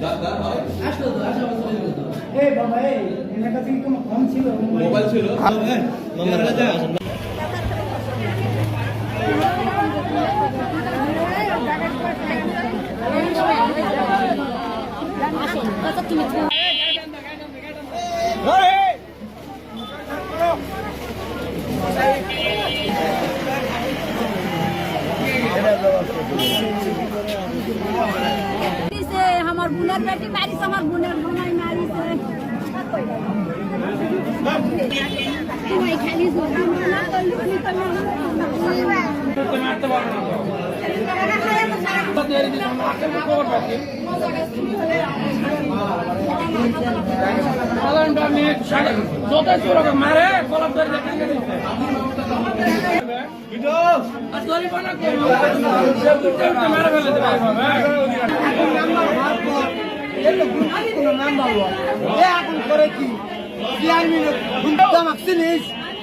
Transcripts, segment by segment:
আসলো তো আসা চলে গেল তো এই বাবা এই এর কাছে কি কোনো ফোন ছিল মোবাইল ছিল হ্যাঁ নম্বর কাছে আসেন আমার বোনের বেটি মারিস আমার বোনের বোনাই মারিস খালি মারে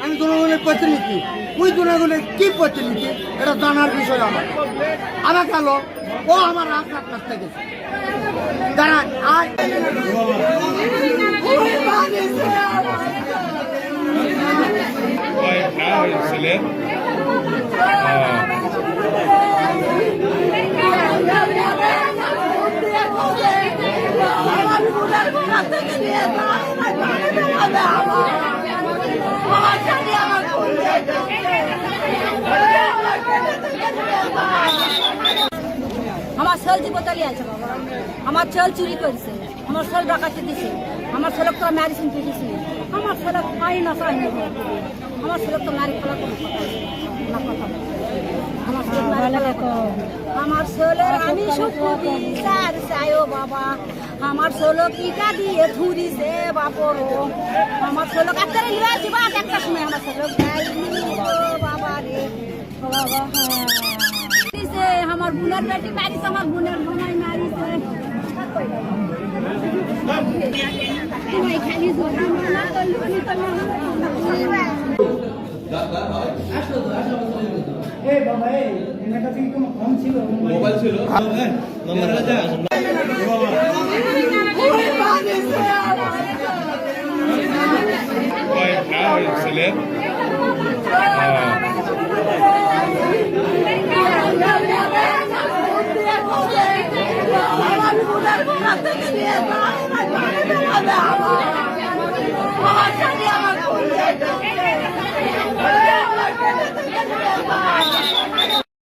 আমি জনগণের প্রতিনিধি ওই জনগণের কি প্রতিনিধি এটা জানার বিষয় আমার গেল ও আমার রাস্তার কাছ থেকে দাঁড়ান ছিলেন আমার ছেলে জীবতালি আছে বাবা আমার ছেলে চুরি করেছে আমার ছেলে ডাকাতি দিছে আমার ছেলে তো মেডিসিন দিয়েছে আমার ছেলে খাই না চাই না আমার ছেলে তো মারি খেলা কোনো কথা আমার ছেলের আমি সুবিচার চাই ও বাবা আমার ছেলে কিটা দিয়ে ধুরিছে বাপরো আমার ছেলে কাছে নিয়ে আসবা একটা সময় আমার ছেলে বাবা রে বাবা আমার বোনের বেটি মারিস আমার বোনের বোনাই মারিস খালি আসলো তো আসা চলে গেল তো এই বাবা এই এর কাছে কি কোনো ফোন ছিল মোবাইল ছিল হ্যাঁ নম্বর কাছে আসেন ছিলেন আমার